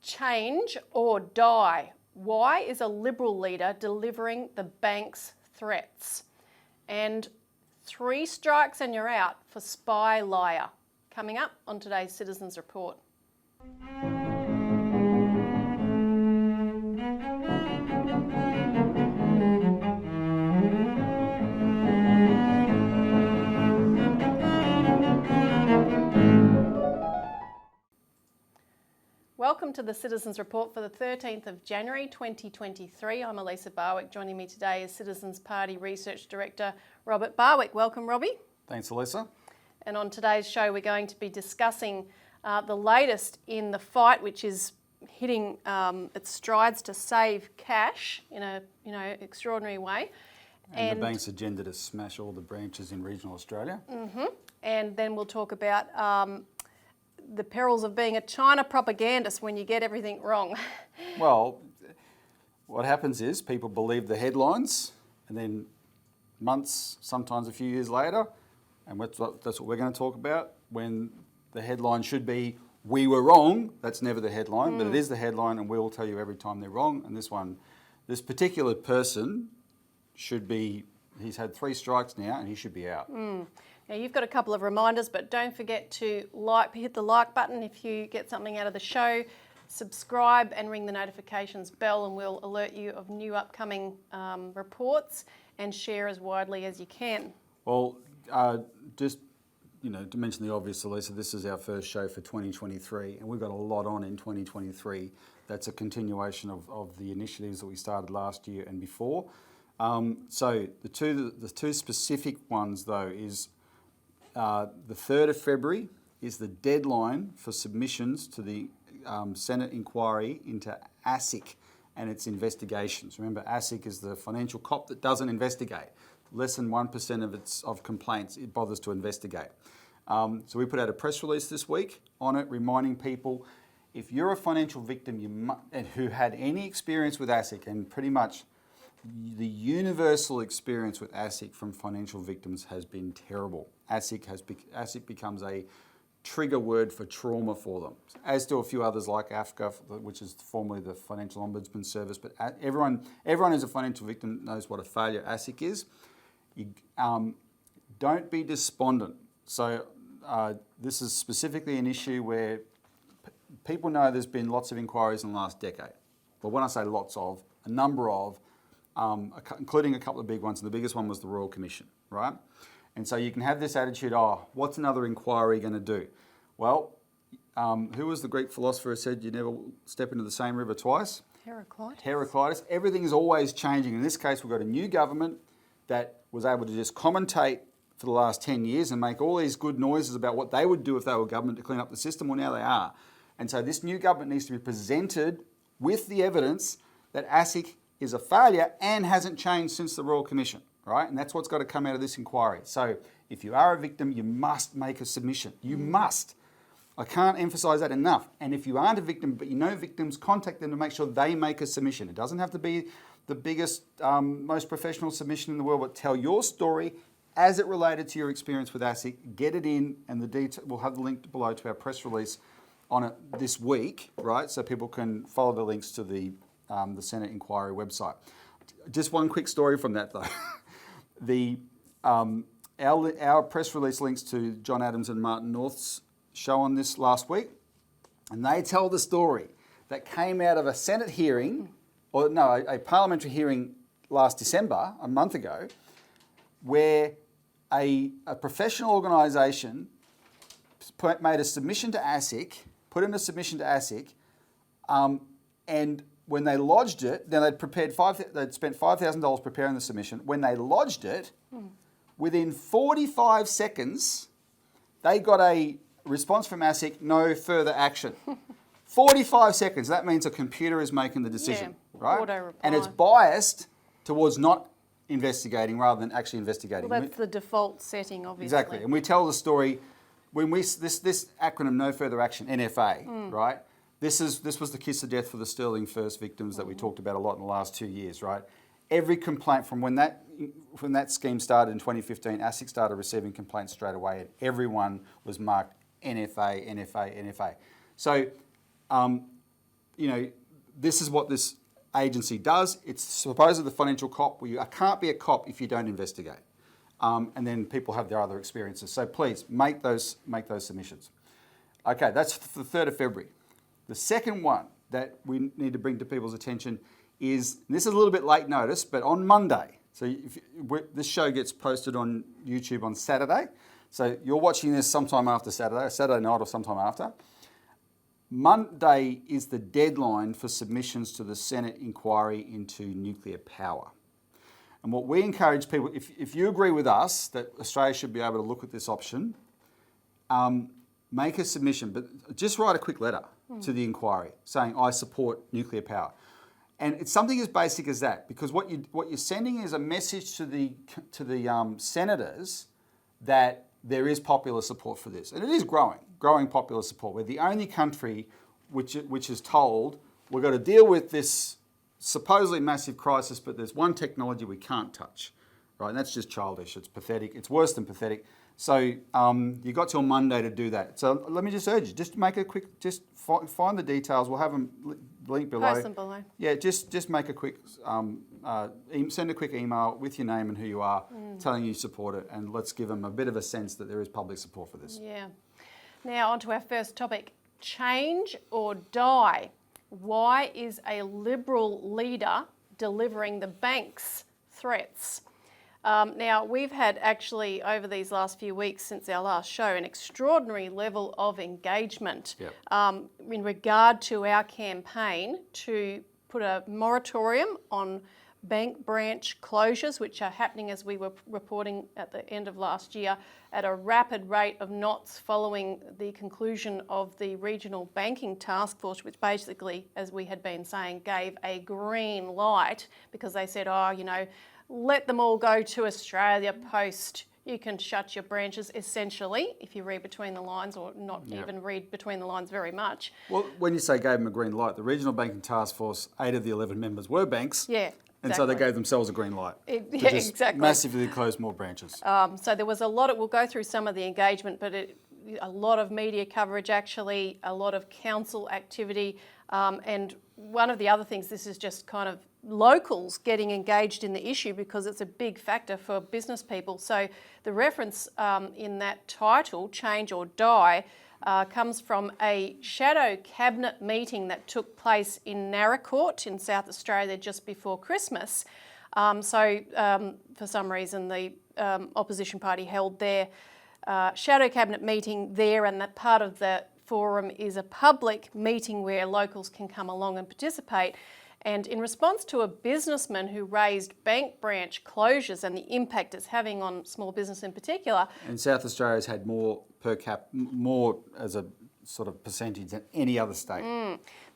Change or die. Why is a Liberal leader delivering the bank's threats? And 3 strikes and you're out for spy liar. Coming up on today's Citizens Report. Welcome to the Citizens Report for the 13th of January 2023. I'm Elisa Barwick. Joining me today is Citizens Party Research Director Robert Barwick. Welcome, Robbie. Thanks, Elisa. And on today's show, we're going to be discussing the latest in the fight, which is hitting its strides to save cash in a extraordinary way. And the bank's agenda to smash all the branches in regional Australia. And then we'll talk about the perils of being a China propagandist when you get everything wrong. Well, what happens is people believe the headlines, and then months, sometimes a few years later, and that's what we're going to talk about, when the headline should be, "We were wrong." That's never the headline, but it is the headline, and we'll tell you every time they're wrong. And this particular person he's had 3 strikes now, and he should be out. Now, you've got a couple of reminders, but don't forget to hit the like button if you get something out of the show, subscribe and ring the notifications bell, and we'll alert you of new upcoming reports, and share as widely as you can. Well, just to mention the obvious, Elisa, this is our first show for 2023, and we've got a lot on in 2023. That's a continuation of the initiatives that we started last year and before. So the two specific ones, though, is the 3rd of February is the deadline for submissions to the Senate inquiry into ASIC and its investigations. Remember, ASIC is the financial cop that doesn't investigate. Less than 1% of complaints it bothers to investigate. So we put out a press release this week on it, reminding people, if you're a financial victim and who had any experience with ASIC, and pretty much the universal experience with ASIC from financial victims has been terrible. ASIC becomes a trigger word for trauma for them, as do a few others like AFCA, which is formerly the Financial Ombudsman Service. But everyone who's a financial victim knows what a failure ASIC is. Don't be despondent. So this is specifically an issue where people know there's been lots of inquiries in the last decade. But when I say lots of, a number of, including a couple of big ones, and the biggest one was the Royal Commission, right? And so you can have this attitude, what's another inquiry going to do? Well, who was the Greek philosopher who said you never step into the same river twice? Heraclitus. Everything is always changing. In this case, we've got a new government that was able to just commentate for the last 10 years and make all these good noises about what they would do if they were government to clean up the system. Well, now they are. And so this new government needs to be presented with the evidence that ASIC is a failure and hasn't changed since the Royal Commission, right? And that's what's got to come out of this inquiry. So if you are a victim, you must make a submission. You must. I can't emphasise that enough. And if you aren't a victim, but you know victims, contact them to make sure they make a submission. It doesn't have to be the biggest, most professional submission in the world, but tell your story as it related to your experience with ASIC. Get it in, and the detail, we'll have the link below to our press release on it this week, right? So people can follow the links to the Senate inquiry website. Just one quick story from that, though. Our press release links to John Adams and Martin North's show on this last week, and they tell the story that came out of a Senate hearing, a parliamentary hearing last December, a month ago, where a professional organisation made a submission to ASIC, put in a submission to ASIC, and when they lodged it, now they'd spent $5,000 preparing the submission. When they lodged it, within 45 seconds, they got a response from ASIC, no further action. 45 seconds, that means a computer is making the decision, right? Auto-reply. And it's biased towards not investigating rather than actually investigating. Well, that's the default setting, obviously. Exactly, and we tell the story, when this acronym, no further action, NFA, right? This was the kiss of death for the Sterling First victims that we talked about a lot in the last 2 years, right? Every complaint from when that scheme started in 2015, ASIC started receiving complaints straight away, and everyone was marked NFA, NFA, NFA. So this is what this agency does. It's supposedly the financial cop. Well, you can't be a cop if you don't investigate. And then people have their other experiences. So please make those submissions. Okay, that's the 3rd of February. The second one that we need to bring to people's attention is, and this is a little bit late notice, but on Monday. So this show gets posted on YouTube on Saturday. So you're watching this sometime after Saturday night or sometime after. Monday is the deadline for submissions to the Senate inquiry into nuclear power. And what we encourage people, if you agree with us that Australia should be able to look at this option, make a submission, but just write a quick letter to the inquiry saying, I support nuclear power. And it's something as basic as that, because what you're sending is a message to the senators that there is popular support for this. And it is growing popular support. We're the only country which is told we've got to deal with this supposedly massive crisis, but there's one technology we can't touch, right? And that's just childish. It's pathetic. It's worse than pathetic. So you've got till Monday to do that. So let me just urge you, just make a quick, just find the details. We'll have them linked below. Post them below. Yeah, just make a quick, send a quick email with your name and who you are, telling you support it, and let's give them a bit of a sense that there is public support for this. Yeah. Now on to our first topic, change or die. Why is a Liberal leader delivering the bank's threats? Now, we've had actually, over these last few weeks since our last show, an extraordinary level of engagement in regard to our campaign to put a moratorium on bank branch closures, which are happening, as we were reporting at the end of last year, at a rapid rate of knots following the conclusion of the Regional Banking Task Force, which basically, as we had been saying, gave a green light because they said, let them all go to Australia post. You can shut your branches, essentially, if you read between the lines, or not even read between the lines very much. Well, when you say gave them a green light, the Regional Banking Task Force, 8 of the 11 members were banks. Yeah. And so they gave themselves a green light. Exactly. Massively close more branches. So there was a lot we'll go through some of the engagement, but a lot of media coverage actually, a lot of council activity. And one of the other things, this is just kind of locals getting engaged in the issue because it's a big factor for business people. So the reference in that title, Change or Die, comes from a shadow cabinet meeting that took place in Narracourt in South Australia just before Christmas. For some reason, the opposition party held their shadow cabinet meeting there, and that part of the forum is a public meeting where locals can come along and participate. And in response to a businessman who raised bank branch closures and the impact it's having on small business in particular. And South Australia's had more more as a sort of percentage than any other state.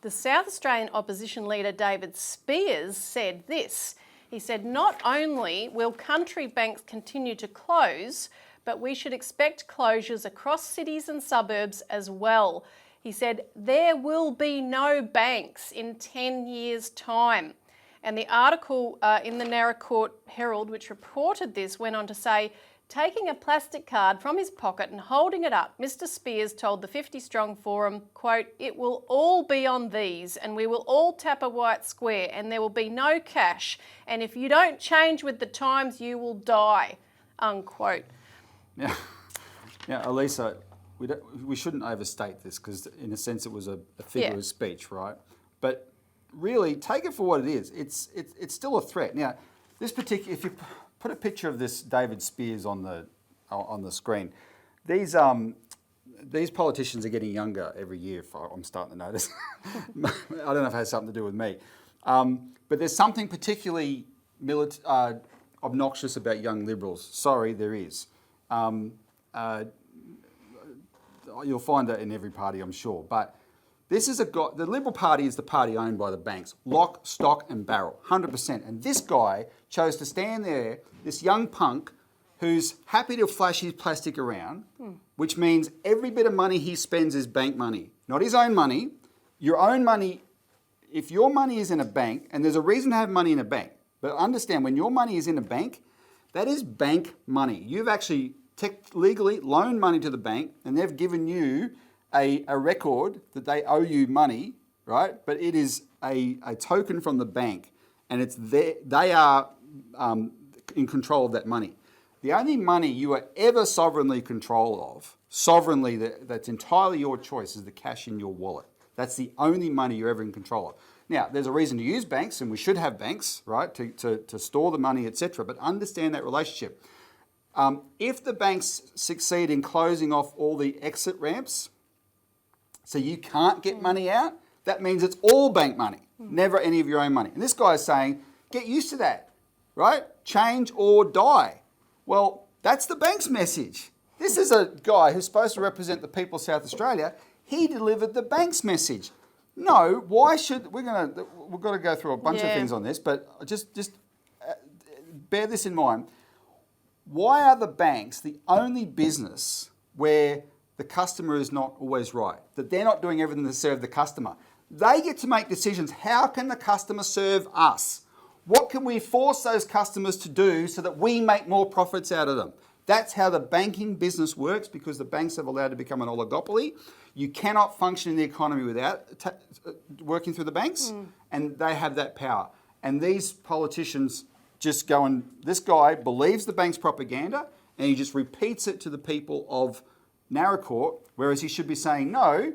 The South Australian opposition leader David Spears said this. He said, not only will country banks continue to close, but we should expect closures across cities and suburbs as well. He said, there will be no banks in 10 years' time. And the article in the Narracourt Herald, which reported this, went on to say, taking a plastic card from his pocket and holding it up, Mr. Spears told the 50-strong forum, quote, it will all be on these and we will all tap a white square and there will be no cash. And if you don't change with the times, you will die, unquote. Yeah, Elisa, we shouldn't overstate this because, in a sense, it was a figure of speech, right? But really, take it for what it is. It's still a threat. Now, if you put a picture of this David Spears on the screen, these politicians are getting younger every year. If I'm starting to notice. I don't know if it has something to do with me, but there's something particularly obnoxious about young Liberals. Sorry, there is. You'll find that in every party, I'm sure. But this is the Liberal Party is the party owned by the banks, lock, stock and barrel, 100%. And this guy chose to stand there, this young punk, who's happy to flash his plastic around, which means every bit of money he spends is bank money, not his own money. Your own money, if your money is in a bank, and there's a reason to have money in a bank, but understand when your money is in a bank, that is bank money. You've actually legally loaned money to the bank and they've given you a record that they owe you money right? But it is a token from the bank, and it's they are in control of that money. The only money you are ever sovereignly control of, that's entirely your choice, is the cash in your wallet. That's the only money you're ever in control of. Now, there's a reason to use banks, and we should have banks, right, to store the money, etc. But understand that relationship. If the banks succeed in closing off all the exit ramps, so you can't get money out, that means it's all bank money, never any of your own money. And this guy is saying, get used to that, right? Change or die. Well, that's the bank's message. This is a guy who's supposed to represent the people of South Australia. He delivered the bank's message. No, why should we've got to go through a bunch of things on this, but just bear this in mind. Why are the banks the only business where the customer is not always right? That they're not doing everything to serve the customer. They get to make decisions. How can the customer serve us? What can we force those customers to do so that we make more profits out of them? That's how the banking business works, because the banks have allowed to become an oligopoly. You cannot function in the economy without working through the banks, and they have that power. And these politicians just go and, this guy believes the bank's propaganda, and he just repeats it to the people of Narracourt, whereas he should be saying, no,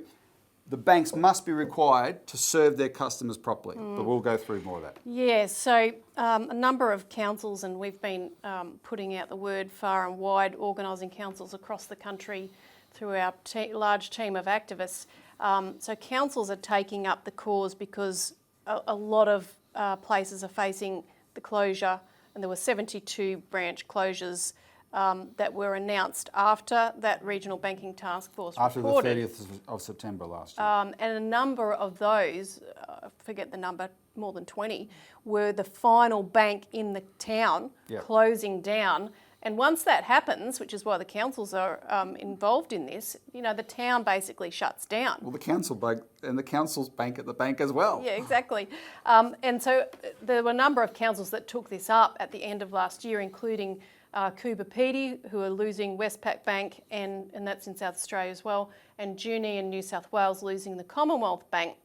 the banks must be required to serve their customers properly. But we'll go through more of that. Yeah, so a number of councils, and we've been putting out the word far and wide, organising councils across the country through our large team of activists. So councils are taking up the cause because a lot of places are facing the closure, and there were 72 branch closures that were announced after that regional banking task force reported. After the 30th of September last year. And a number of those, I forget the number, more than 20, were the final bank in the town closing down. And once that happens, which is why the councils are involved in this, the town basically shuts down. Well, the council bank and the council's bank at the bank as well. Yeah, exactly. And so there were a number of councils that took this up at the end of last year, including Coober Pedy, who are losing Westpac Bank, and that's in South Australia as well, and Junee in New South Wales losing the Commonwealth Bank.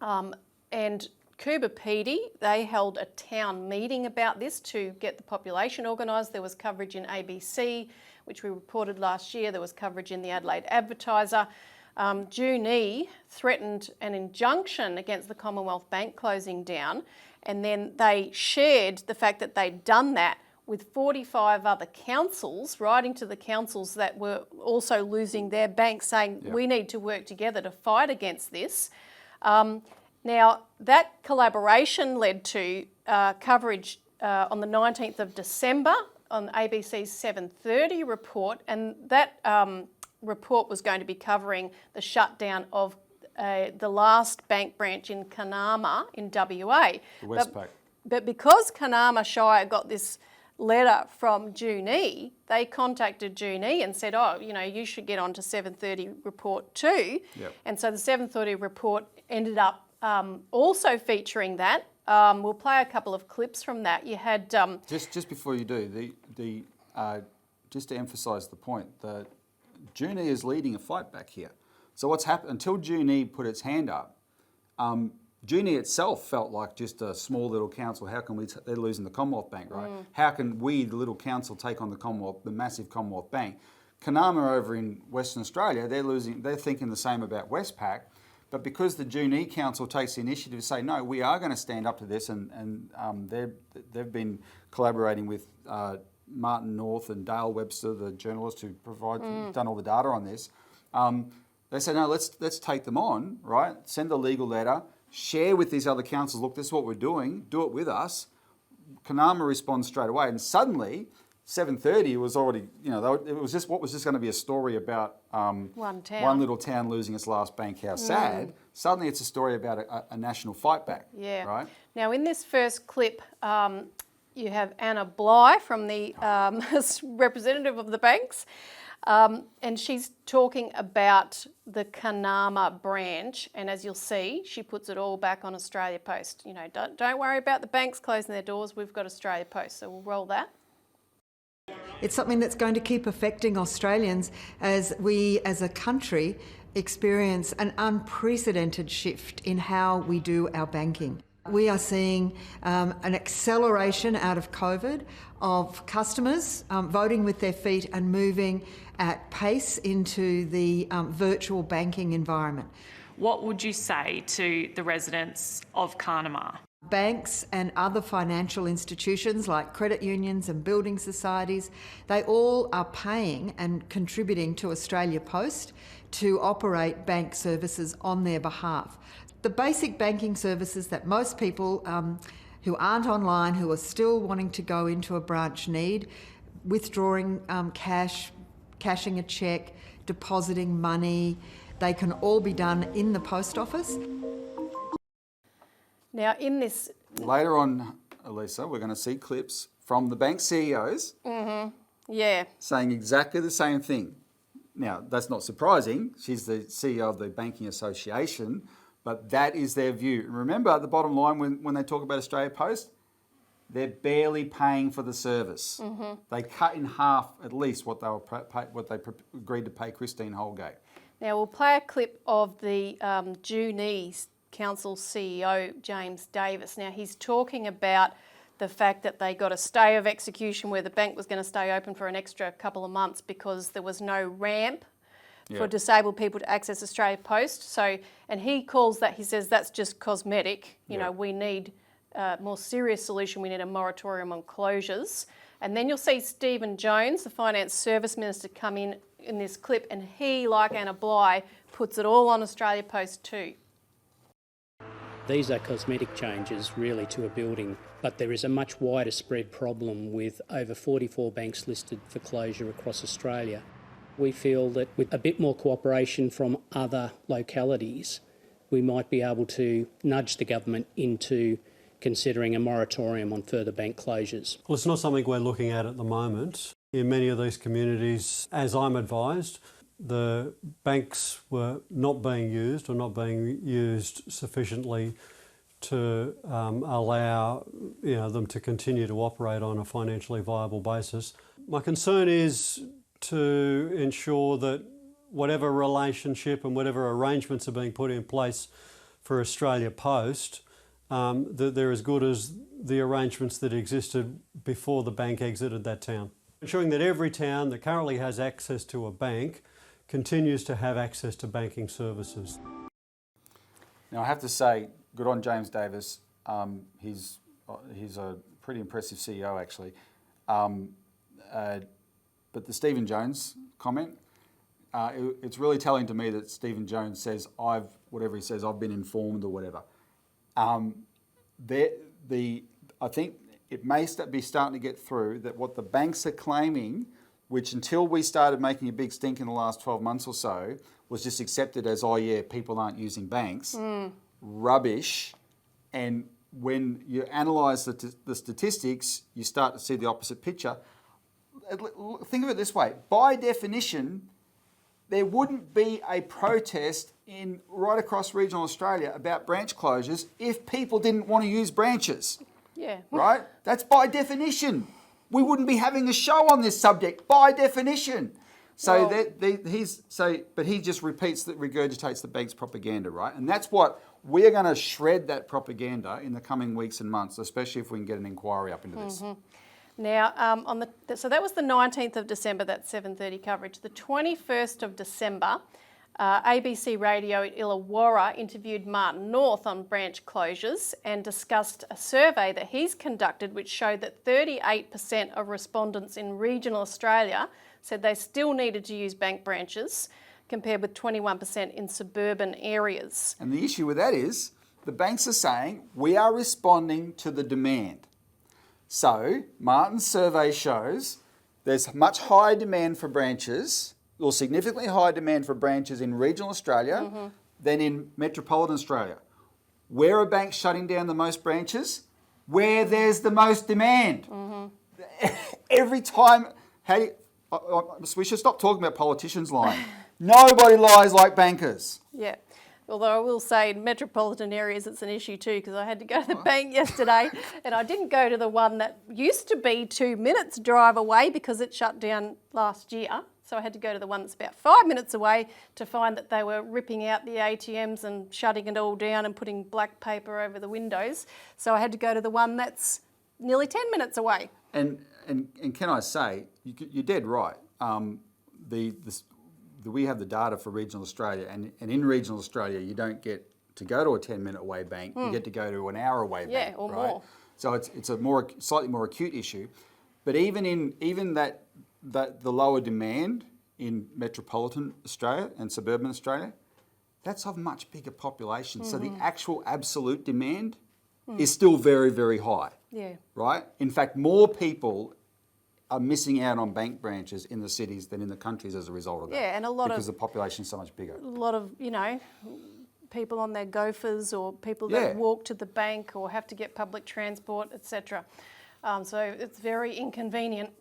And Coober Pedy, they held a town meeting about this to get the population organised. There was coverage in ABC, which we reported last year. There was coverage in the Adelaide Advertiser. Junee threatened an injunction against the Commonwealth Bank closing down, and then they shared the fact that they'd done that with 45 other councils, writing to the councils that were also losing their banks, saying we need to work together to fight against this. Now, that collaboration led to coverage on the 19th of December on ABC's 7:30 report, and that report was going to be covering the shutdown of the last bank branch in Kanama in WA. The Westpac. But because Kanama Shire got this letter from Junee, they contacted Junee and said, you should get on to 7:30 report too. Yep. And so the 7:30 report ended up also featuring that. We'll play a couple of clips from that. You had just before you do, just to emphasise the point, that Junee is leading a fight back here. So what's happened until Junee put its hand up? Junee itself felt like just a small little council. How can we? They're losing the Commonwealth Bank, right? How can we, the little council, take on the massive Commonwealth Bank? Kanama over in Western Australia, they're thinking the same about Westpac. But because the Junee Council takes the initiative to say, no, we are going to stand up to this, and they've been collaborating with Martin North and Dale Webster, the journalist who done all the data on this. They say, no, let's take them on, right? Send a legal letter, share with these other councils, look, this is what we're doing, do it with us. Kanama responds straight away, and suddenly 7:30 was already, it was just what was just going to be a story about one little town losing its last bank, how sad. Suddenly it's a story about a national fight back. Yeah. Right? Now in this first clip, you have Anna Bligh from the representative of the banks, and she's talking about the Kanama branch, and as you'll see, she puts it all back on Australia Post. Don't worry about the banks closing their doors, we've got Australia Post, so we'll roll that. It's something that's going to keep affecting Australians as we, as a country, experience an unprecedented shift in how we do our banking. We are seeing an acceleration out of COVID of customers voting with their feet and moving at pace into the virtual banking environment. What would you say to the residents of Carnamah? Banks and other financial institutions like credit unions and building societies, they all are paying and contributing to Australia Post to operate bank services on their behalf. The basic banking services that most people who aren't online, who are still wanting to go into a branch need, withdrawing cash, cashing a cheque, depositing money, they can all be done in the post office. Now, in this... Later on, Elisa, we're going to see clips from the bank CEOs saying exactly the same thing. Now, that's not surprising. She's the CEO of the Banking Association, but that is their view. Remember, at the bottom line, when they talk about Australia Post, they're barely paying for the service. They cut in half at least what they agreed to pay Christine Holgate. Now, we'll play a clip of the Junee Council CEO, James Davis. Now, he's talking about the fact that they got a stay of execution where the bank was going to stay open for an extra couple of months because there was no ramp for disabled people to access Australia Post. So, and he calls that, he says that's just cosmetic. You know, we need a more serious solution. We need a moratorium on closures. And then you'll see Stephen Jones, the Finance Service Minister, come in this clip, and he, like Anna Bligh, puts it all on Australia Post too. These are cosmetic changes really to a building, but there is a much wider spread problem with over 44 banks listed for closure across Australia. We feel that with a bit more cooperation from other localities, we might be able to nudge the government into considering a moratorium on further bank closures. Well, it's not something we're looking at the moment. In many of these communities, as I'm advised, the banks were not being used or not being used sufficiently to allow them to continue to operate on a financially viable basis. My concern is to ensure that whatever relationship and whatever arrangements are being put in place for Australia Post, that they're as good as the arrangements that existed before the bank exited that town. Ensuring that every town that currently has access to a bank continues to have access to banking services. Now, I have to say, good on James Davis. He's a pretty impressive CEO, actually. But the Stephen Jones comment, it's really telling to me that Stephen Jones says, I've been informed or whatever. I think it may be starting to get through that what the banks are claiming, which until we started making a big stink in the last 12 months or so, was just accepted as, oh yeah, people aren't using banks. Rubbish. And when you analyse the statistics, you start to see the opposite picture. Think of it this way. By definition, there wouldn't be a protest right across regional Australia about branch closures if people didn't want to use branches. Yeah. Right? That's by definition. We wouldn't be having a show on this subject by definition. So but he just regurgitates the bank's propaganda, right? And that's what we're going to shred, that propaganda in the coming weeks and months, especially if we can get an inquiry up into this. Now, so that was the 19th of December, that 7:30 coverage. The 21st of December, ABC Radio at Illawarra interviewed Martin North on branch closures and discussed a survey that he's conducted which showed that 38% of respondents in regional Australia said they still needed to use bank branches, compared with 21% in suburban areas. And the issue with that is the banks are saying we are responding to the demand. So Martin's survey shows there's much higher demand for branches, or significantly higher demand for branches in regional Australia than in metropolitan Australia. Where are banks shutting down the most branches? Where there's the most demand. Every time, we should stop talking about politicians lying. Nobody lies like bankers. Yeah. Although I will say in metropolitan areas it's an issue too, because I had to go to the bank yesterday and I didn't go to the one that used to be 2 minutes drive away because it shut down last year. So I had to go to the one that's about 5 minutes away to find that they were ripping out the ATMs and shutting it all down and putting black paper over the windows. So I had to go to the one that's nearly 10 minutes away. And can I say, you're dead right. We have the data for regional Australia, and in regional Australia, you don't get to go to a 10-minute away bank. You get to go to an hour away bank, or right? more. So it's a slightly more acute issue. But even that the lower demand in metropolitan Australia and suburban Australia, that's of much bigger population. So the actual absolute demand is still very, very high. Yeah. Right? In fact, more people are missing out on bank branches in the cities than in the countries as a result of that. Yeah, and because the population is so much bigger. A lot of, people on their gophers or people that walk to the bank or have to get public transport, etc. So it's very inconvenient.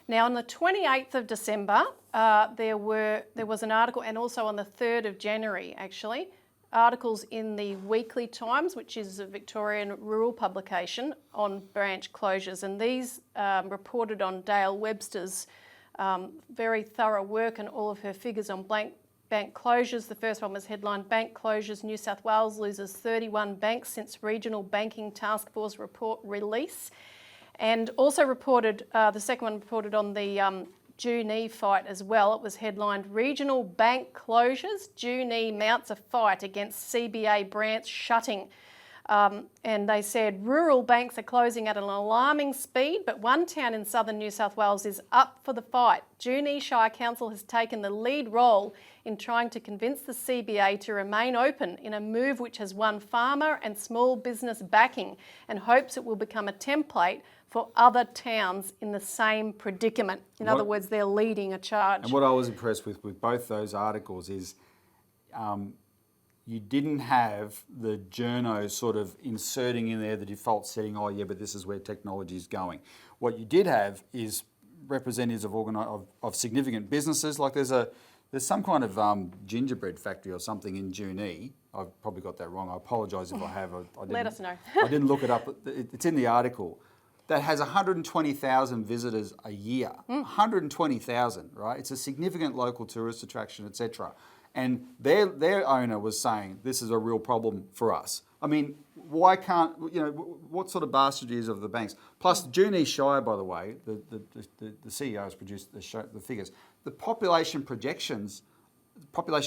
Now, on the 28th of December, there was an article, and also on the 3rd of January, actually, articles in the Weekly Times, which is a Victorian rural publication, on branch closures. And these reported on Dale Webster's very thorough work and all of her figures on bank closures. The first one was headlined, "Bank Closures, New South Wales loses 31 banks since Regional Banking Task Force report release." And also reported, the second one reported on the Junee fight as well. It was headlined, "Regional Bank Closures, Junee mounts a fight against CBA branch shutting." And they said rural banks are closing at an alarming speed, but one town in southern New South Wales is up for the fight. Junee Shire Council has taken the lead role in trying to convince the CBA to remain open, in a move which has won farmer and small business backing, and hopes it will become a template for other towns in the same predicament. In other words, they're leading a charge. And what I was impressed with both those articles is you didn't have the journos sort of inserting in there the default setting, oh yeah, but this is where technology is going. What you did have is representatives of significant businesses. Like there's some kind of gingerbread factory or something in Junee. I've probably got that wrong. I apologise if I have. I Let us know. I didn't look it up. It's in the article. That has 120,000 visitors a year. 120,000, right? It's a significant local tourist attraction, etc. And their owner was saying, this is a real problem for us. I mean, why can't, what sort of bastardry is of the banks? Plus, Junee Shire, by the way, the CEO has produced the figures. The population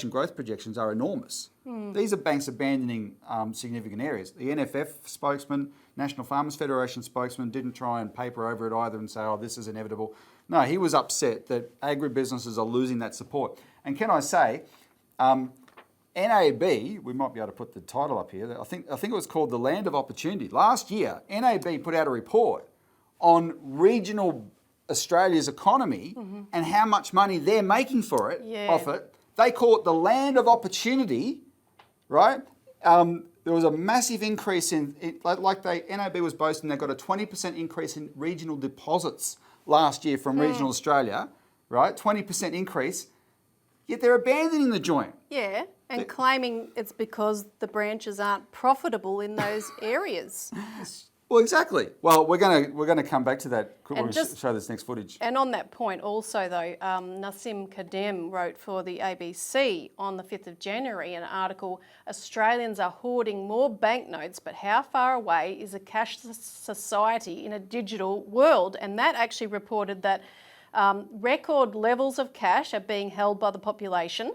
growth projections are enormous. These are banks abandoning significant areas. The NFF spokesman, National Farmers Federation spokesman, didn't try and paper over it either and say, oh, this is inevitable. No, he was upset that agribusinesses are losing that support. And can I say, NAB, we might be able to put the title up here, I think it was called The Land of Opportunity. Last year, NAB put out a report on regional Australia's economy and how much money they're making for it, off it. They call it the land of opportunity, right? There was a massive increase NAB was boasting they got a 20% increase in regional deposits last year from regional Australia, right? 20% increase, yet they're abandoning the joint. Yeah, and claiming it's because the branches aren't profitable in those areas. Well, exactly. Well, we're going to come back to that when we show this next footage. And on that point also, though, Nassim Kadem wrote for the ABC on the 5th of January an article, "Australians are hoarding more banknotes, but how far away is a cashless society in a digital world?" And that actually reported that record levels of cash are being held by the population.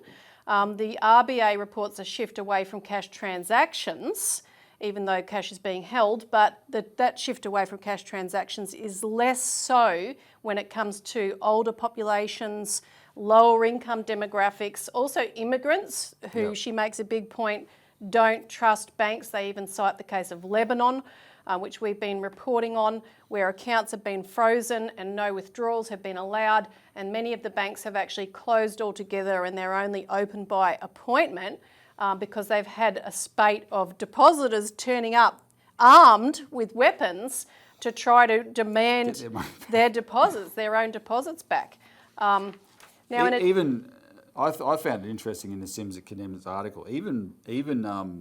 The RBA reports a shift away from cash transactions, even though cash is being held, but that shift away from cash transactions is less so when it comes to older populations, lower income demographics, also immigrants who she makes a big point don't trust banks. They even cite the case of Lebanon, which we've been reporting on, where accounts have been frozen and no withdrawals have been allowed, and many of the banks have actually closed altogether and they're only open by appointment. Because they've had a spate of depositors turning up armed with weapons to try to demand their deposits, their own deposits back. I found it interesting in the Sims at Kadem's article, even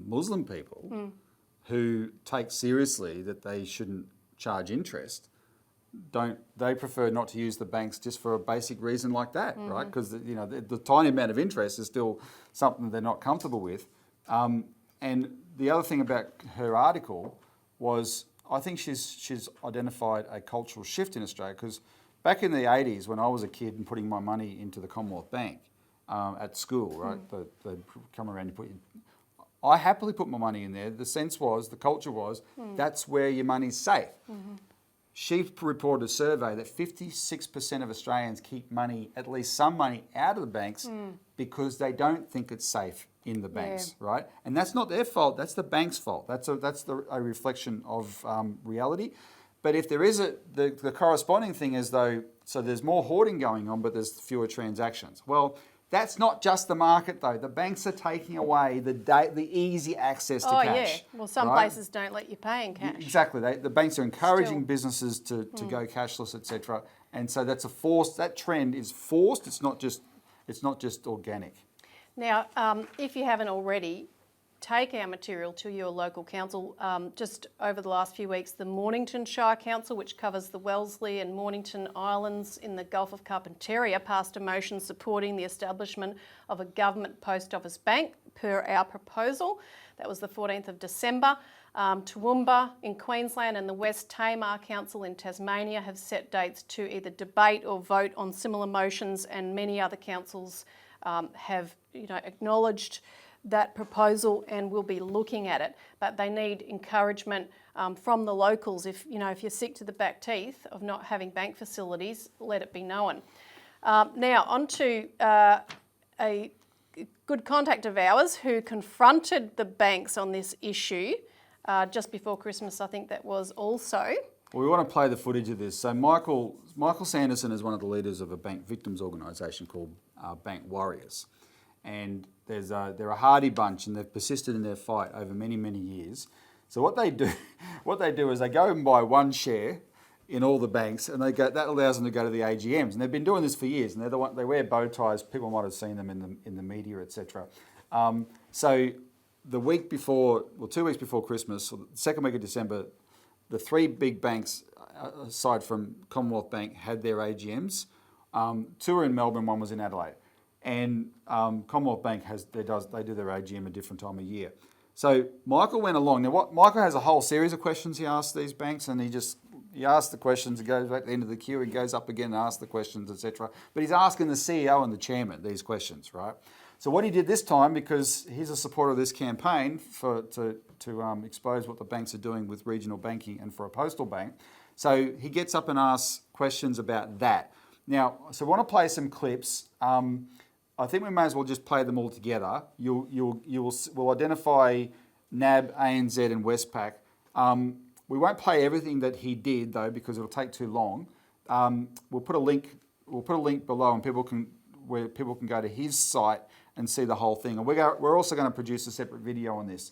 Muslim people who take seriously that they shouldn't charge interest they prefer not to use the banks just for a basic reason like that, right? Because the tiny amount of interest is still something they're not comfortable with. And the other thing about her article was, I think she's identified a cultural shift in Australia, because back in the 80s, when I was a kid and putting my money into the Commonwealth Bank at school, right, they'd come around and I happily put my money in there. The sense was, the culture was, that's where your money's safe. She reported a survey that 56% of Australians keep money, at least some money, out of the banks because they don't think it's safe in the banks, right? And that's not their fault, that's the bank's fault. That's a reflection of reality. But if there is the corresponding thing is though, so there's more hoarding going on, but there's fewer transactions. Well, that's not just the market though. The banks are taking away the easy access to cash. Oh yeah, well some places don't let you pay in cash. Exactly, the banks are encouraging businesses to go cashless, etc. And so that's a force. That trend is forced. It's not just organic. Now, if you haven't already, take our material to your local council. Just over the last few weeks, the Mornington Shire Council, which covers the Wellesley and Mornington Islands in the Gulf of Carpentaria, passed a motion supporting the establishment of a government post office bank per our proposal. That was the 14th of December. Toowoomba in Queensland and the West Tamar Council in Tasmania have set dates to either debate or vote on similar motions, and many other councils have acknowledged that proposal and will be looking at it, but they need encouragement from the locals. If you're sick to the back teeth of not having bank facilities, let it be known. Now on to a good contact of ours who confronted the banks on this issue just before Christmas. I think that was also. Well, we want to play the footage of this. So Michael Sanderson is one of the leaders of a bank victims organisation called Bank Warriors. And they're a hardy bunch, and they've persisted in their fight over many, many years. So what they do is they go and buy one share in all the banks, and that allows them to go to the AGMs. And they've been doing this for years, and they wear bow ties. People might have seen them in the media, etc. So the week before, 2 weeks before Christmas, or the second week of December, the three big banks, aside from Commonwealth Bank, had their AGMs. Two were in Melbourne, one was in Adelaide. And Commonwealth Bank they do their AGM a different time of year. So Michael went along. Now, Michael has a whole series of questions he asks these banks, and he asks the questions, and goes back to the end of the queue, and goes up again and asks the questions, etc. But he's asking the CEO and the chairman these questions, right? So what he did this time, because he's a supporter of this campaign to expose what the banks are doing with regional banking and for a postal bank, so he gets up and asks questions about that. Now, so I want to play some clips. I think we may as well just play them all together. We'll identify NAB, ANZ and Westpac. We won't play everything that he did though, because it'll take too long. We'll put a link below, and where people can go to his site and see the whole thing. And we're also going to produce a separate video on this.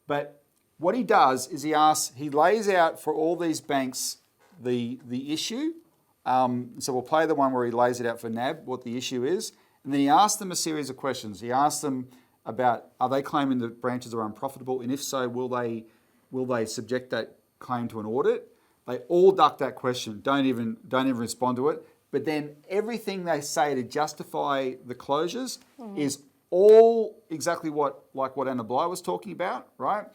But what he does is he lays out for all these banks the issue. So we'll play the one where he lays it out for NAB, what the issue is. And then he asks them a series of questions. He asks them about, are they claiming the branches are unprofitable? And if so, will they subject that claim to an audit? They all duck that question, don't even respond to it. But then everything they say to justify the closures is all exactly what Anna Bligh was talking about, right?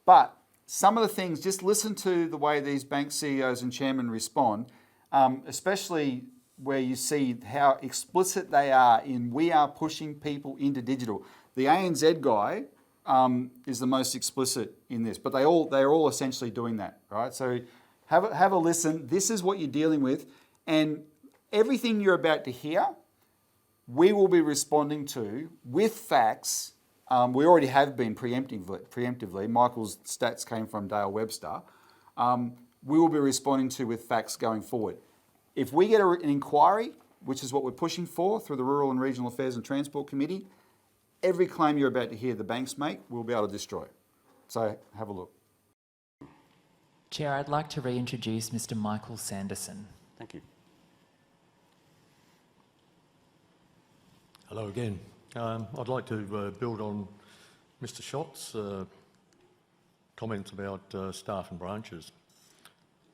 But some of the things, just listen to the way these bank CEOs and chairmen respond, especially where you see how explicit they are in, we are pushing people into digital. The ANZ guy is the most explicit in this, but they're all essentially doing that, right? So have a listen. This is what you're dealing with, and everything you're about to hear, we will be responding to with facts. We already have been preemptively. Michael's stats came from Dale Webster. We will be responding to with facts going forward. If we get an inquiry, which is what we're pushing for through the Rural and Regional Affairs and Transport Committee, every claim you're about to hear the banks make, we'll be able to destroy. So have a look. Chair, I'd like to reintroduce Mr. Michael Sanderson. Thank you. Hello again. I'd like to build on Mr. Schott's comments about staff and branches.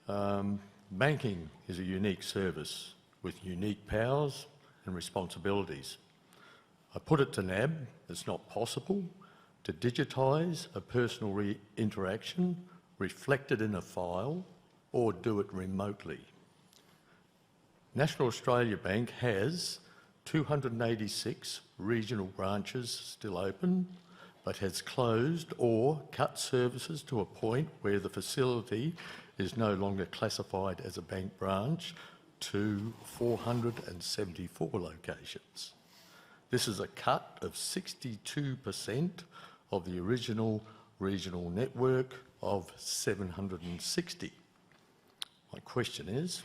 Banking is a unique service with unique powers and responsibilities. I put it to NAB, it's not possible to digitise a personal interaction reflected in a file or do it remotely. National Australia Bank has 286 regional branches still open, but has closed or cut services to a point where the facility is no longer classified as a bank branch to 474 locations. This is a cut of 62% of the original regional network of 760. My question is,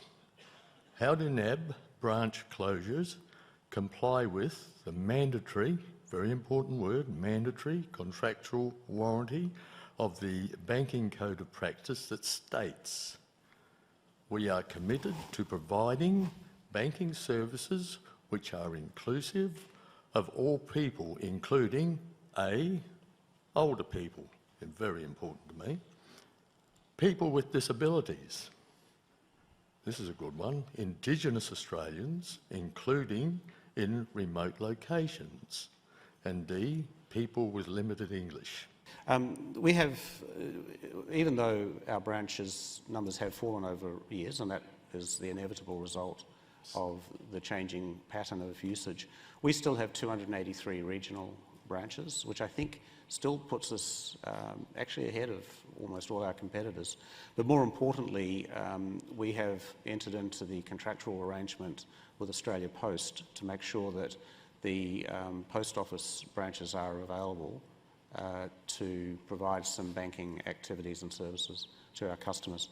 how do NAB branch closures comply with the mandatory, very important word, mandatory contractual warranty of the Banking Code of Practice that states we are committed to providing banking services which are inclusive of all people, including A, older people, and very important to me, people with disabilities. This is a good one. Indigenous Australians, including in remote locations. And D, people with limited English. We have, even though our branches numbers have fallen over years, and that is the inevitable result of the changing pattern of usage, we still have 283 regional branches, which I think still puts us actually ahead of almost all our competitors. But more importantly, we have entered into the contractual arrangement with Australia Post to make sure that the post office branches are available to provide some banking activities and services to our customers.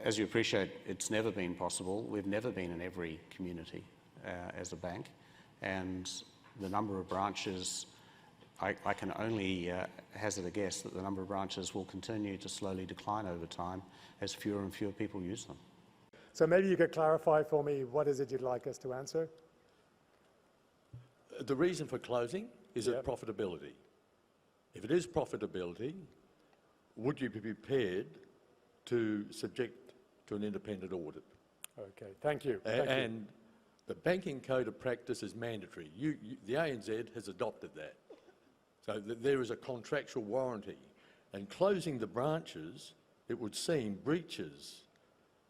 As you appreciate, it's never been possible. We've never been in every community as a bank, and the number of branches, I can only hazard a guess that the number of branches will continue to slowly decline over time as fewer and fewer people use them. So maybe you could clarify for me, what is it you'd like us to answer? The reason for closing is it profitability. If it is profitability, would you be prepared to subject to an independent audit? Okay, thank you. And the Banking Code of Practice is mandatory. The ANZ has adopted that. So there is a contractual warranty. And closing the branches, it would seem, breaches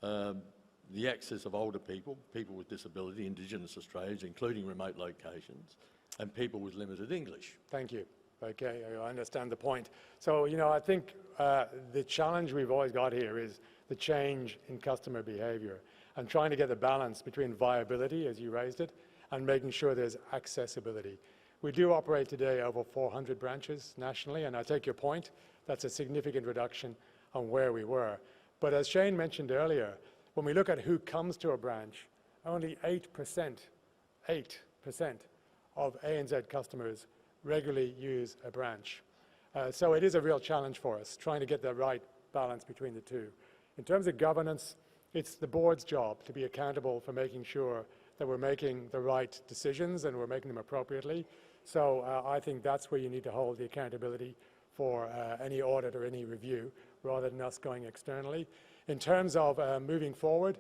the access of older people, people with disability, Indigenous Australians, including remote locations, and people with limited English. Thank you. Okay, I understand the point. So, you know, I think the challenge we've always got here is the change in customer behaviour and trying to get the balance between viability, as you raised it, and making sure there's accessibility. We do operate today over 400 branches nationally, and I take your point. That's a significant reduction on where we were. But as Shane mentioned earlier, when we look at who comes to a branch, only 8% of ANZ customers regularly use a branch. So it is a real challenge for us, trying to get the right balance between the two. In terms of governance, it's the board's job to be accountable for making sure that we're making the right decisions and we're making them appropriately. So I think that's where you need to hold the accountability for any audit or any review, rather than us going externally. In terms of moving forward,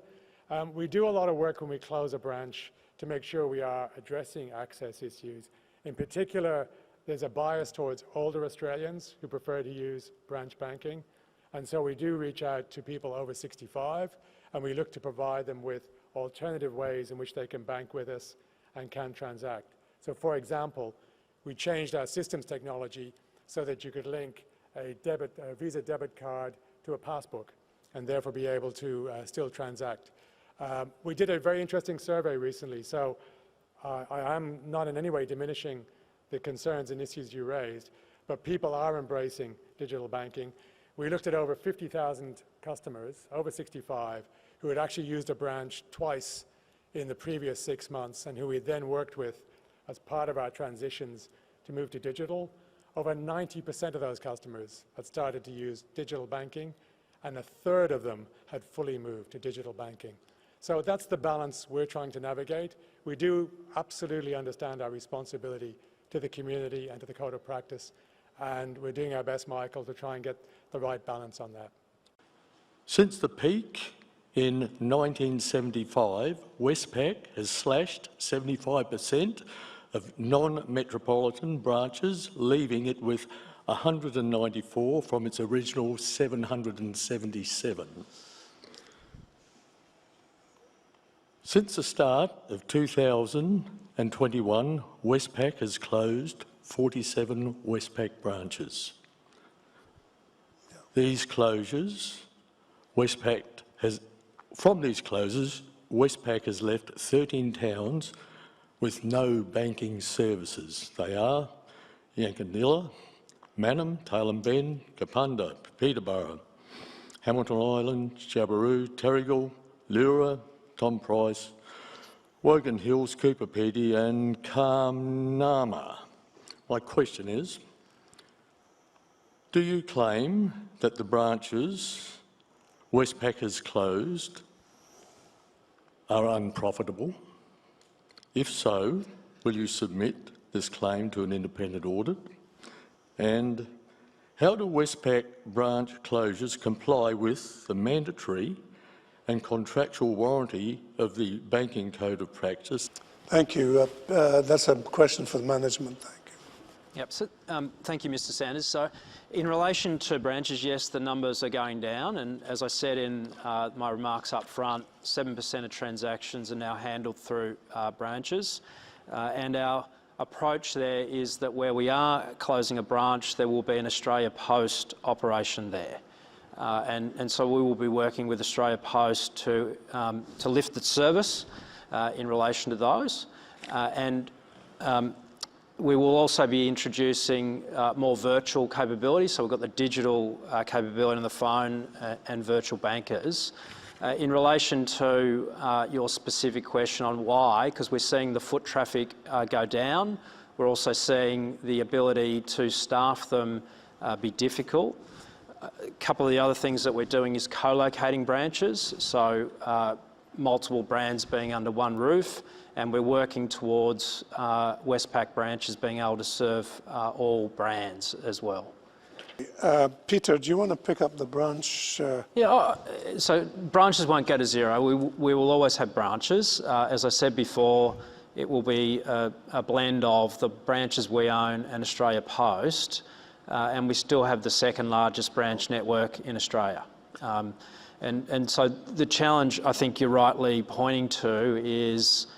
we do a lot of work when we close a branch to make sure we are addressing access issues. In particular, there's a bias towards older Australians who prefer to use branch banking. And so we do reach out to people over 65, and we look to provide them with alternative ways in which they can bank with us and can transact. So for example, we changed our systems technology so that you could link a Visa debit card to a passbook and therefore be able to still transact. We did a very interesting survey recently, so I am not in any way diminishing the concerns and issues you raised, but people are embracing digital banking. We looked at over 50,000 customers, over 65, who had actually used a branch twice in the previous 6 months and who we then worked with as part of our transitions to move to digital. Over 90% of those customers had started to use digital banking, and a third of them had fully moved to digital banking. So that's the balance we're trying to navigate. We do absolutely understand our responsibility to the community and to the code of practice, and we're doing our best, Michael, to try and get the right balance on that. Since the peak in 1975, Westpac has slashed 75% of non-metropolitan branches, leaving it with 194 from its original 777. Since the start of 2021, Westpac has closed 47 Westpac branches. These closures, from these closures, Westpac has left 13 towns with no banking services. They are Yankanilla, Mannum, Tailem Bend, Kapunda, Peterborough, Hamilton Island, Jabiru, Terrigal, Lura, Tom Price, Wogan Hills, Cooper Pedy and Kamnama. My question is, do you claim that the branches Westpac has closed are unprofitable? If so, will you submit this claim to an independent audit? And how do Westpac branch closures comply with the mandatory and contractual warranty of the Banking Code of Practice? Thank you. That's a question for the management. Thank you. Yep. So, thank you, Mr. Sanders. So, in relation to branches, yes, the numbers are going down, and as I said in my remarks up front, 7% of transactions are now handled through branches, and our approach there is that where we are closing a branch, there will be an Australia Post operation there. And so we will be working with Australia Post to lift the service in relation to those. We will also be introducing more virtual capabilities. So we've got the digital capability on the phone and virtual bankers. In relation to your specific question on why, because we're seeing the foot traffic go down, we're also seeing the ability to staff them be difficult. A couple of the other things that we're doing is co-locating branches, so multiple brands being under one roof, and we're working towards Westpac branches being able to serve all brands as well. Peter, do you want to pick up the branch? Yeah, so branches won't go to zero. We will always have branches. As I said before, it will be a blend of the branches we own and Australia Post, and we still have the second largest branch network in Australia. And so the challenge I think you're rightly pointing to is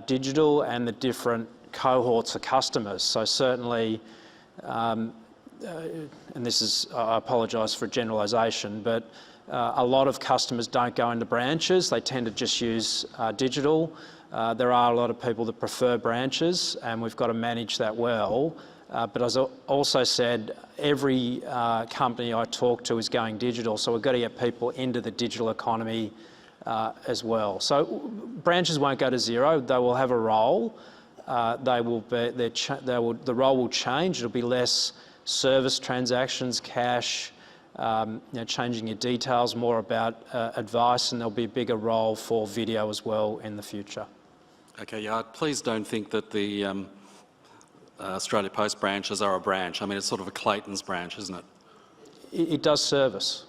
digital and the different cohorts of customers. So certainly, and this is, I apologise for generalisation, but a lot of customers don't go into branches. They tend to just use digital. There are a lot of people that prefer branches, and we've got to manage that well. But as I also said, every company I talk to is going digital, so we've got to get people into the digital economy as well. So branches won't go to zero. They will have a role. The role will change. It'll be less service transactions, cash, changing your details, more about advice, and there'll be a bigger role for video as well in the future. Okay, yeah, please don't think that the Australia Post branches are a branch. I mean, it's sort of a Clayton's branch, isn't it? It does service.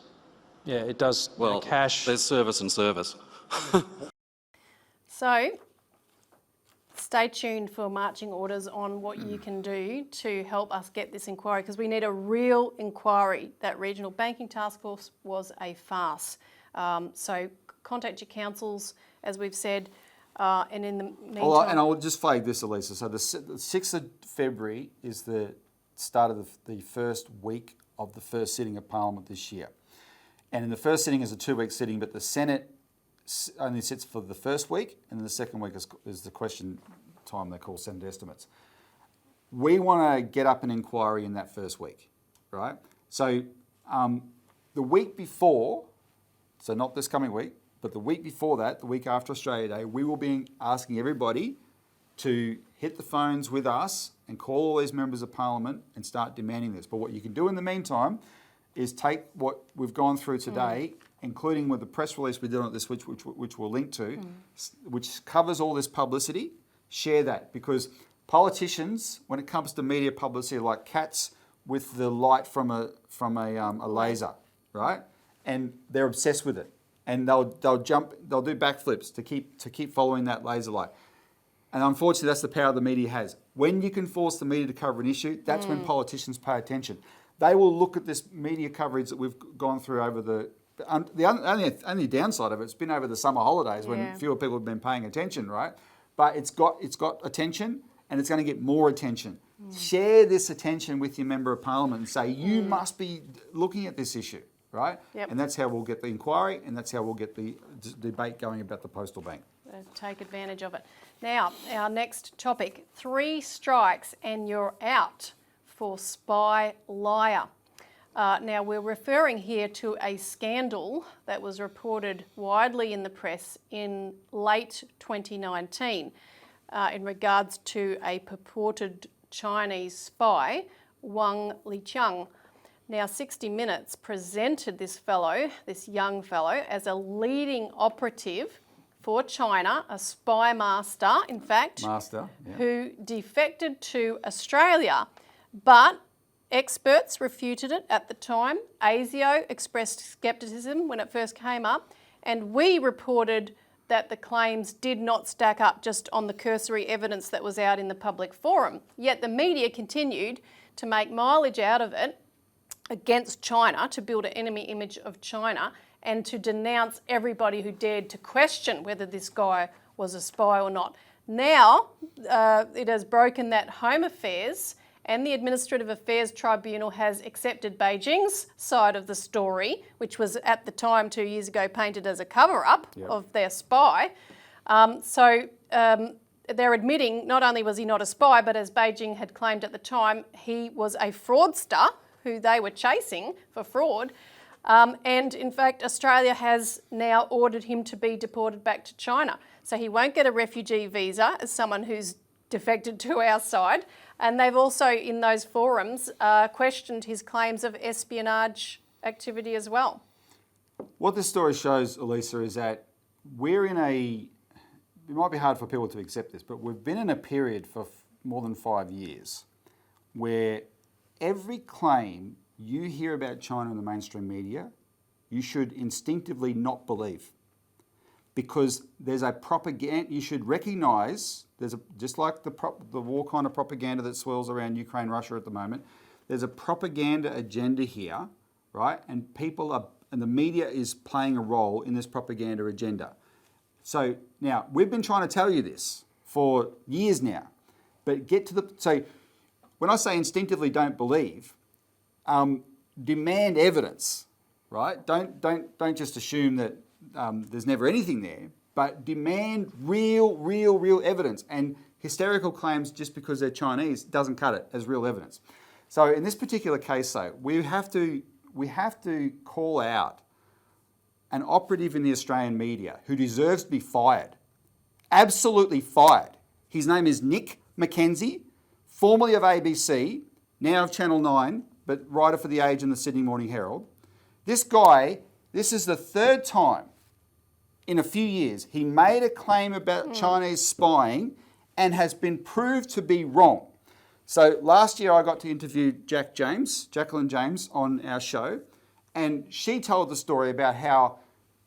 Yeah, it does. Well, cash. There's service and service. So, stay tuned for marching orders on what you can do to help us get this inquiry, because we need a real inquiry. That regional banking task force was a farce. So contact your councils, as we've said, and in the meantime... And I'll just flag this, Elisa. So the 6th of February is the start of the first week of the first sitting of Parliament this year. And in the first sitting is a 2-week sitting, but the Senate only sits for the first week, and the second week is the question time they call Senate estimates. We want to get up an inquiry in that first week, right? So the week before, so not this coming week, but the week before that, the week after Australia Day, we will be asking everybody to hit the phones with us and call all these members of Parliament and start demanding this. But what you can do in the meantime is take what we've gone through today, including with the press release we did on this, which we'll link to, which covers all this publicity, share that. Because politicians, when it comes to media publicity, are like cats with the light from a laser, right? and they're obsessed with it, and they'll do backflips to keep following that laser light. And unfortunately, that's the power the media has. When you can force the media to cover an issue, that's when politicians pay attention. They will look at this media coverage that we've gone through over the only downside of it's been over the summer holidays when fewer people have been paying attention, right? But it's got attention, and it's going to get more attention. Share this attention with your member of parliament and say, you must be looking at this issue, right? Yep. And that's how we'll get the inquiry, and that's how we'll get the debate going about the postal bank. Take advantage of it. Now, our next topic, 3 strikes and you're out for spy liar. Now, we're referring here to a scandal that was reported widely in the press in late 2019 in regards to a purported Chinese spy, Wang Liqiang. Now, 60 Minutes presented this young fellow, as a leading operative for China, a spy master, in fact, who defected to Australia. But experts refuted it at the time. ASIO expressed scepticism when it first came up, and we reported that the claims did not stack up just on the cursory evidence that was out in the public forum. Yet the media continued to make mileage out of it against China, to build an enemy image of China, and to denounce everybody who dared to question whether this guy was a spy or not. Now, it has broken that Home Affairs and the Administrative Affairs Tribunal has accepted Beijing's side of the story, which was at the time 2 years ago painted as a cover-up of their spy. So they're admitting not only was he not a spy, but as Beijing had claimed at the time, he was a fraudster who they were chasing for fraud. And in fact, Australia has now ordered him to be deported back to China. So he won't get a refugee visa as someone who's defected to our side. And they've also, in those forums, questioned his claims of espionage activity as well. What this story shows, Elisa, is that we're in it might be hard for people to accept this, but we've been in a period for more than 5 years where every claim you hear about China in the mainstream media, you should instinctively not believe. Because there's a propaganda, you should recognise, just like the war kind of propaganda that swirls around Ukraine, Russia at the moment, there's a propaganda agenda here, right? And and the media is playing a role in this propaganda agenda. So now, we've been trying to tell you this for years now, but so when I say instinctively don't believe, demand evidence, right? Don't just assume that there's never anything there, but demand real evidence. And hysterical claims just because they're Chinese doesn't cut it as real evidence. So in this particular case, though, we have to call out an operative in the Australian media who deserves to be fired, absolutely fired. His name is Nick McKenzie, formerly of ABC, now of Channel 9, but writer for The Age and the Sydney Morning Herald. This guy, this is the 3rd time in a few years he made a claim about Chinese spying and has been proved to be wrong. So last year I got to interview Jacqueline James on our show, and she told the story about how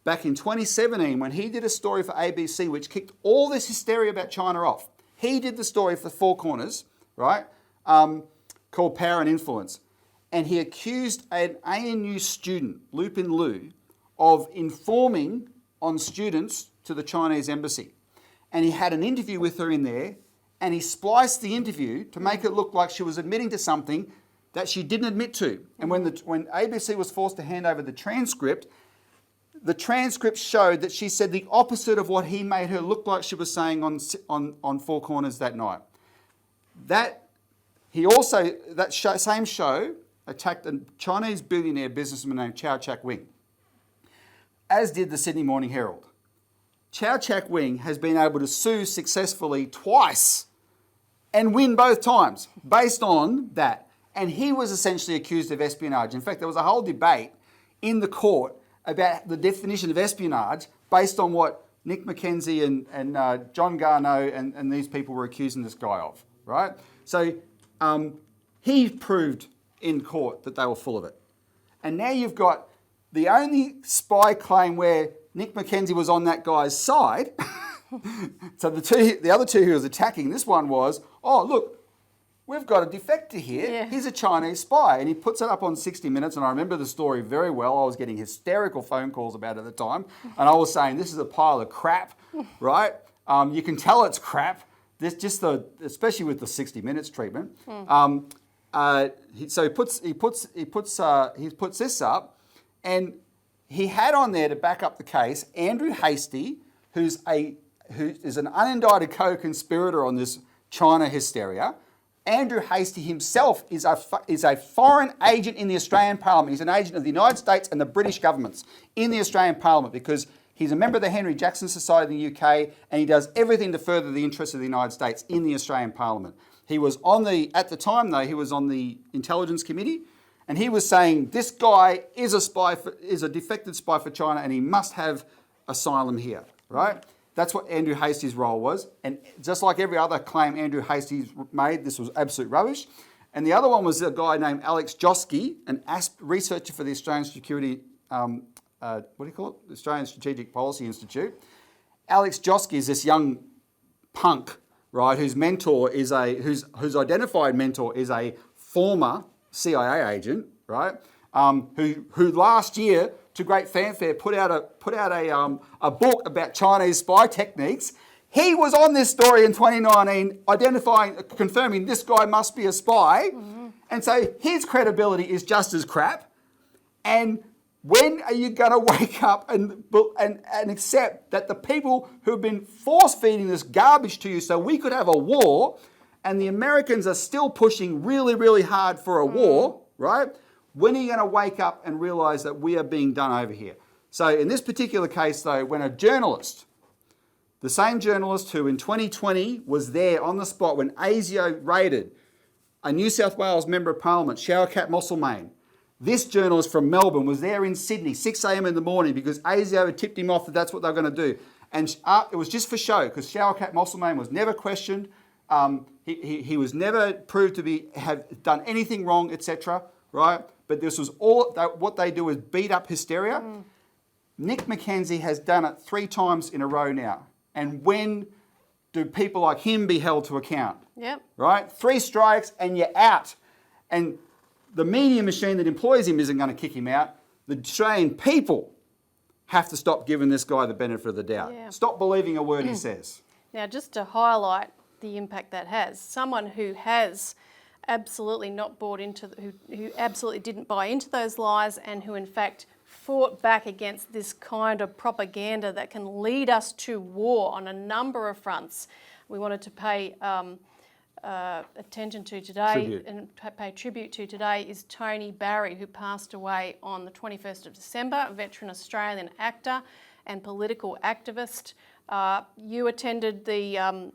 back in 2017 when he did a story for ABC which kicked all this hysteria about China off, he did the story for Four Corners, right, called Power and Influence. And he accused an ANU student, Lupin Liu, of informing on students to the Chinese embassy. And he had an interview with her in there, and he spliced the interview to make it look like she was admitting to something that she didn't admit to. And when ABC was forced to hand over the transcript showed that she said the opposite of what he made her look like she was saying on Four Corners that night. Same show attacked a Chinese billionaire businessman named Chow Chak-wing, as did the Sydney Morning Herald. Chow Chak-wing has been able to sue successfully twice and win both times based on that. And he was essentially accused of espionage. In fact, there was a whole debate in the court about the definition of espionage based on what Nick McKenzie and John Garneau and these people were accusing this guy of, right? So he proved in court that they were full of it. And now you've got the only spy claim where Nick Mackenzie was on that guy's side, so the other two he was attacking, this one was, oh, look, we've got a defector here. Yeah. He's a Chinese spy. And he puts it up on 60 Minutes, and I remember the story very well. I was getting hysterical phone calls about it at the time. And I was saying, this is a pile of crap, right? You can tell it's crap. This especially with the 60 Minutes treatment. So he puts this up, and he had on there to back up the case Andrew Hastie, who is an unindicted co-conspirator on this China hysteria. Andrew Hastie himself is a foreign agent in the Australian Parliament. He's an agent of the United States and the British governments in the Australian Parliament because he's a member of the Henry Jackson Society in the UK, and he does everything to further the interests of the United States in the Australian Parliament. He was at the time though, he was on the Intelligence Committee, and he was saying this guy is a defected spy for China, and he must have asylum here, right? That's what Andrew Hastie's role was. And just like every other claim Andrew Hastie's made, this was absolute rubbish. And the other one was a guy named Alex Josky, an researcher for the Australian Security, Australian Strategic Policy Institute. Alex Josky is this young punk, right, whose identified mentor is a former CIA agent, right, who last year, to great fanfare, put out a book about Chinese spy techniques. He was on this story in 2019, confirming this guy must be a spy, and so his credibility is just as crap. And when are you going to wake up and accept that the people who have been force-feeding this garbage to you so we could have a war, and the Americans are still pushing really, really hard for a war, right? When are you going to wake up and realise that we are being done over here? So in this particular case, though, when a journalist, the same journalist who in 2020 was there on the spot when ASIO raided a New South Wales Member of Parliament, Shawkat Mosulmain, this journalist from Melbourne was there in Sydney, 6 a.m. in the morning, because ASIO had tipped him off that that's what they were going to do. And it was just for show, because Shawkat Mosulmain was never questioned. He was never proved to have done anything wrong, etc., right? But this was all, what they do is beat up hysteria. Nick Mackenzie has done it 3 times in a row now. And when do people like him be held to account? Yep. Right? 3 strikes and you're out. And the media machine that employs him isn't going to kick him out. The Australian people have to stop giving this guy the benefit of the doubt. Yeah. Stop believing a word he says. Now, just to highlight the impact that has, someone who has absolutely not bought into, who absolutely didn't buy into those lies, and who in fact fought back against this kind of propaganda that can lead us to war on a number of fronts. We wanted to pay attention to today and pay tribute to today is Tony Barry, who passed away on the 21st of December, a veteran Australian actor and political activist. You attended the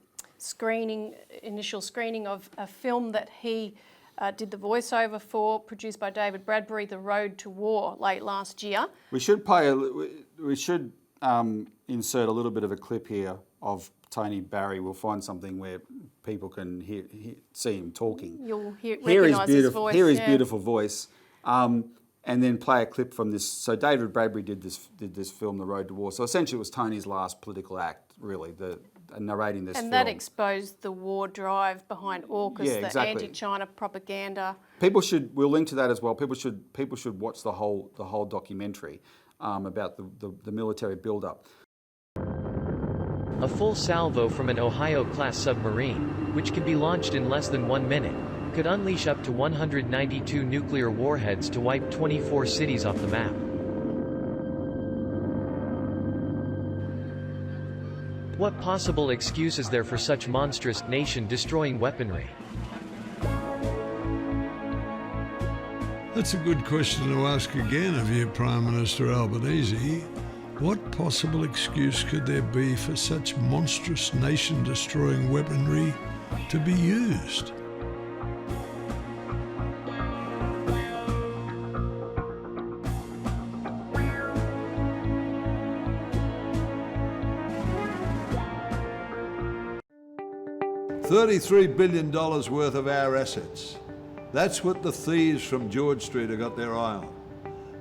initial screening of a film that he did the voiceover for, produced by David Bradbury, The Road to War, late last year. We should insert a little bit of a clip here of Tony Barry. We'll find something where people can see him talking. You'll recognise his voice. Hear his beautiful voice, and then play a clip from this. So David Bradbury did this film, The Road to War. So essentially, it was Tony's last political act, really, narrating this film. And that exposed the war drive behind AUKUS, the anti-China propaganda. We'll link to that as well. People should watch the whole documentary about the military build-up. A full salvo from an Ohio-class submarine, which can be launched in less than 1 minute, could unleash up to 192 nuclear warheads to wipe 24 cities off the map. What possible excuse is there for such monstrous, nation-destroying weaponry? That's a good question to ask again of you, Prime Minister Albanese. What possible excuse could there be for such monstrous, nation-destroying weaponry to be used? $33 billion worth of our assets. That's what the thieves from George Street have got their eye on.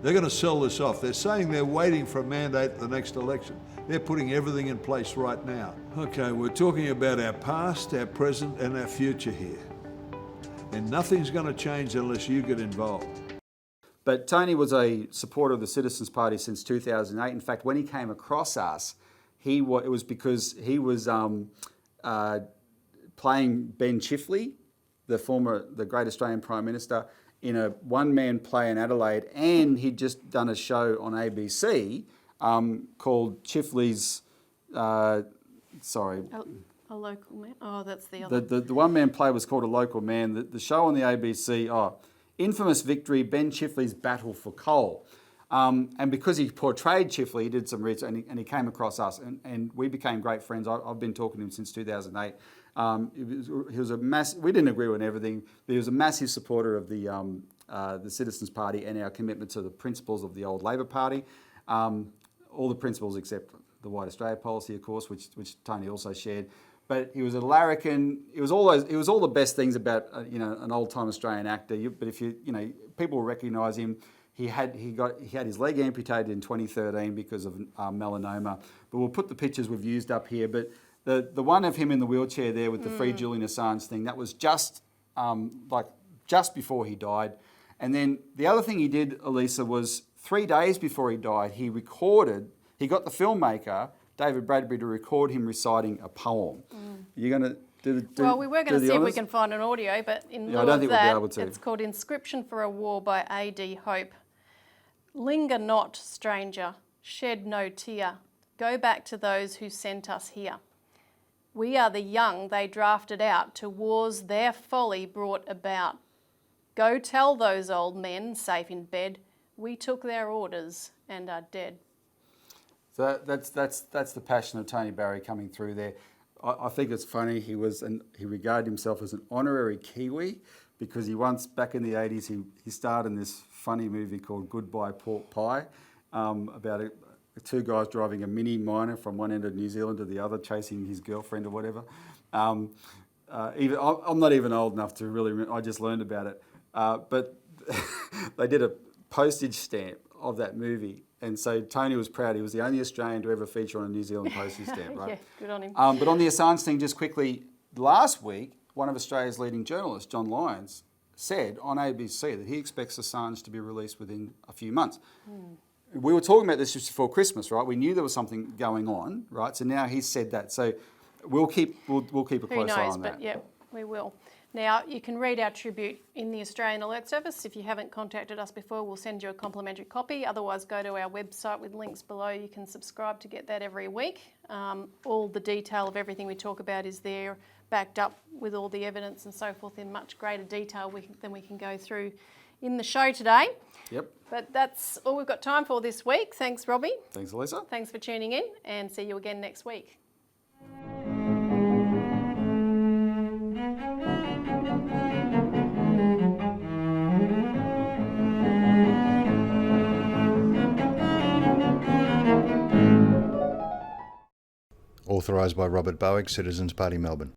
They're going to sell this off. They're saying they're waiting for a mandate at the next election. They're putting everything in place right now. Okay, we're talking about our past, our present and our future here. And nothing's going to change unless you get involved. But Tony was a supporter of the Citizens Party since 2008. In fact, when he came across us, it was because he was playing Ben Chifley, the great Australian Prime Minister, in a one-man play in Adelaide, and he'd just done a show on ABC called Chifley's, A local man? Oh, that's the other. The one-man play was called A Local Man. The show on the ABC, Infamous Victory, Ben Chifley's Battle for Coal. And because he portrayed Chifley, he did some research and he came across us and we became great friends. I've been talking to him since 2008. He was a we didn't agree on everything, but he was a massive supporter of the Citizens Party and our commitment to the principles of the old Labor Party. All the principles except the White Australia policy, of course, which Tony also shared. But he was a larrikin. It was all the best things about an old-time Australian actor. But if people recognise him. He had his leg amputated in 2013 because of melanoma. But we'll put the pictures we've used up here. But the one of him in the wheelchair there with the Free Julian Assange thing, that was just before he died. And then the other thing he did, Elisa, was 3 days before he died, he got the filmmaker, David Bradbury, to record him reciting a poem. You're going to well, we were going to see if we can find an audio, but in lieu of that, it's called Inscription for a War by A.D. Hope. Linger not, stranger, shed no tear. Go back to those who sent us here. We are the young they drafted out to wars their folly brought about. Go tell those old men, safe in bed, we took their orders and are dead. So that's the passion of Tony Barry coming through there. I think it's funny, he regarded himself as an honorary Kiwi because he once, back in the 80s, he starred in this funny movie called Goodbye Pork Pie about two guys driving a mini miner from one end of New Zealand to the other, chasing his girlfriend or whatever. I'm not even old enough to really, I just learned about it. But they did a postage stamp of that movie. And so Tony was proud. He was the only Australian to ever feature on a New Zealand postage stamp, right? Yeah, good on him. But on the Assange thing, just quickly, last week, one of Australia's leading journalists, John Lyons, said on ABC that he expects Assange to be released within a few months. We were talking about this just before Christmas, right? We knew there was something going on, right? So now he's said that. So we'll keep a close eye on that. But yeah, we will. Now, you can read our tribute in the Australian Alert Service. If you haven't contacted us before, we'll send you a complimentary copy. Otherwise, go to our website with links below. You can subscribe to get that every week. All the detail of everything we talk about is there, backed up with all the evidence and so forth in much greater detail than we can go through in the show today. Yep. But that's all we've got time for this week. Thanks, Robbie. Thanks, Elisa. Thanks for tuning in, and see you again next week. Authorised by Robert Barwick, Citizens Party, Melbourne.